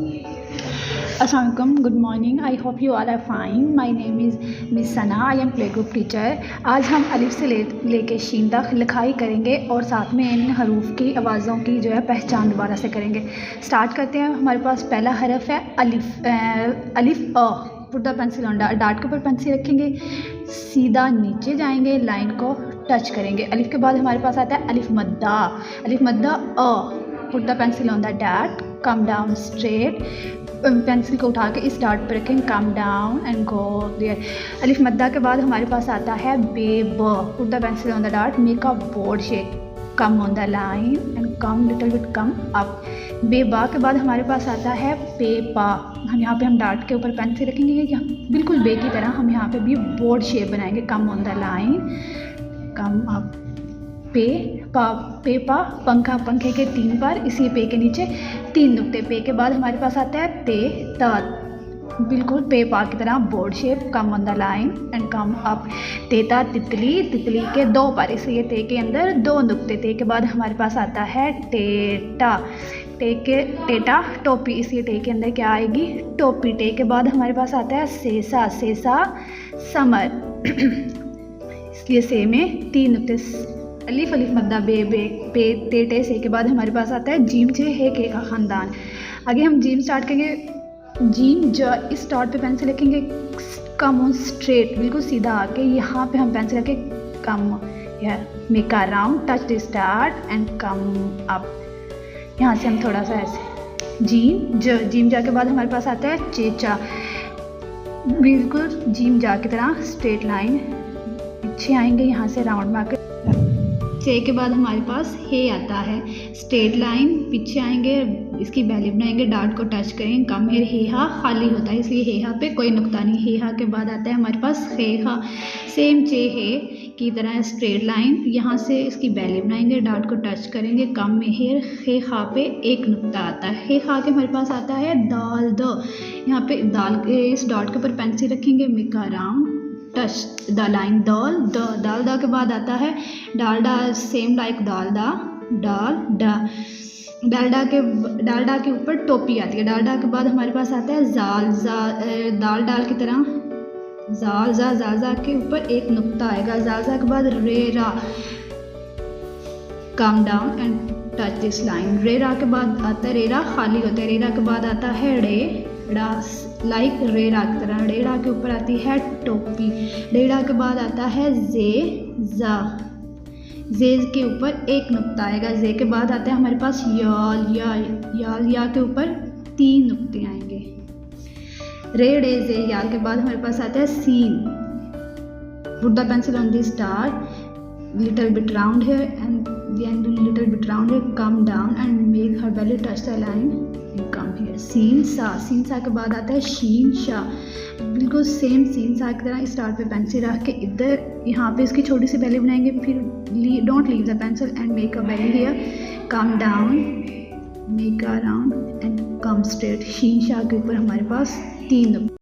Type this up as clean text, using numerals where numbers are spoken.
Assalamualaikum, good morning. I hope you all are fine. My name is Miss Sana. I am playgroup teacher. आज हम अलिफ से लेके शीन तक लिखाई करेंगे और साथ में इन हरूफ की आवाज़ों की जो है पहचान दोबारा से करेंगे। स्टार्ट करते हैं। हमारे पास पहला हरफ है अलिफ। अलिफ अ। Put the pencil on dart के ऊपर पेंसिल रखेंगे, सीधा नीचे जाएंगे, लाइन को टच करेंगे। अलिफ के बाद हमारे पास आता है अलिफ मद्दा। अलिफ मद्दा अ। Put the pencil on the dart, come down straight. Pencil को उठा के इस डार्ट पर रखें, come down and go there. अलिफ मद्दा के बाद हमारे पास आता है बे ब। Put the pencil on the डार्ट, make a board shape, come on the line and come little bit come up. बे बा के बाद हमारे पास आता है पे पा। हम डार्ट के ऊपर पेंसिल रखेंगे, यहाँ बिल्कुल बे की तरह हम यहाँ पे भी बोर्ड शेप बनाएंगे, कम on the line, come up. पे पा, पे पा पंखा, पंखे के 3 बार, इसी पे के नीचे 3 नुक्ते। पे के बाद हमारे पास आता है ते ता, बिल्कुल पे पा की तरह board shape, come on the line and come up. तेता तितली, तितली के 2 बार, इसलिए ते के अंदर 2 नुक्ते। ते के बाद हमारे पास आता है टेटा। टेटा टोपी, इसलिए टे के अंदर क्या आएगी, टोपी। टे के बाद हमारे पास आता है सेसा। सेसा समर, इसलिए से में 3 नुक्ते। अलिफ अलिफ मद्दा बे बे पे ते टे। से के बाद हमारे पास आता है जीम छे है के का ख़ानदान। आगे हम जीम स्टार्ट करेंगे। जीम ज, इस डॉट पे पेंसिल रखेंगे, कम ऑन स्ट्रेट, बिल्कुल सीधा आके यहाँ पे हम पेंसिल रखें, कम यार, make a round, touch this dart and come up. यहाँ से हम थोड़ा सा ऐसे जीम ज। जीम जा के बाद हमारे पास आता है चेचा, बिल्कुल जीम जा की तरह स्ट्रेट लाइन, पीछे आएंगे, यहाँ से राउंड मार के। से के बाद हमारे पास हे आता है, स्ट्रेट लाइन, पीछे आएंगे, इसकी बैली बनाएंगे, डार्ट को टच करेंगे, कम हेर। हेहा खाली होता है, इसलिए हेहा पे कोई नुक्ता नहीं। हेहा के बाद आता है हमारे पास हेहा, सेम चे हे की तरह स्ट्रेट लाइन, यहाँ से इसकी बैली बनाएंगे, डार्ट को टच करेंगे, कम में हेर। हेहा पे 1 नुक्ता आता है। हेहा के हमारे पास आता है दाल द। यहाँ पे दाल के इस डॉट के ऊपर पेंसिल रखेंगे, make a round, touch the line, दाल द। दाल दा के बाद आता है डालडा, सेम लाइक दालदा, डाल डा। डालडा के ऊपर टोपी आती है। डालडा के बाद हमारे पास आता है जाल जा, दाल डाल की तरह जाल जा। जाल के ऊपर 1 नुक्ता आएगा। जाल के बाद RERA, come down and touch this line. RERA के बाद आता है, रेरा खाली होता है। रेरा के बाद आता है रेड़ा, लाइक रेड़ा की तरह। रेड़ा के ऊपर आती है टोपी। रेड़ा के बाद आता है जे जा, जे के ऊपर 1 नुक्ता आएगा। जे के बाद आता है हमारे पास याल, या के ऊपर 3 नुक्ते आएंगे। रेड़े जे। याल के बाद हमारे पास आता है सीन। Put the pencil on this dart, little bit round है एंड लिटिल बिट राउंड है, come down and make her belly touch the line, come here. सीन सा। सीन सा के बाद आता है शीन शा, बिल्कुल सेम सीन सा की तरह इस डार्ट पे पेंसिल रख के इधर यहाँ पे इसकी छोटी सी बैली बनाएंगे, फिर don't leave the pencil and make a belly here, come down, make a round and come straight. शीन शा के ऊपर हमारे पास 3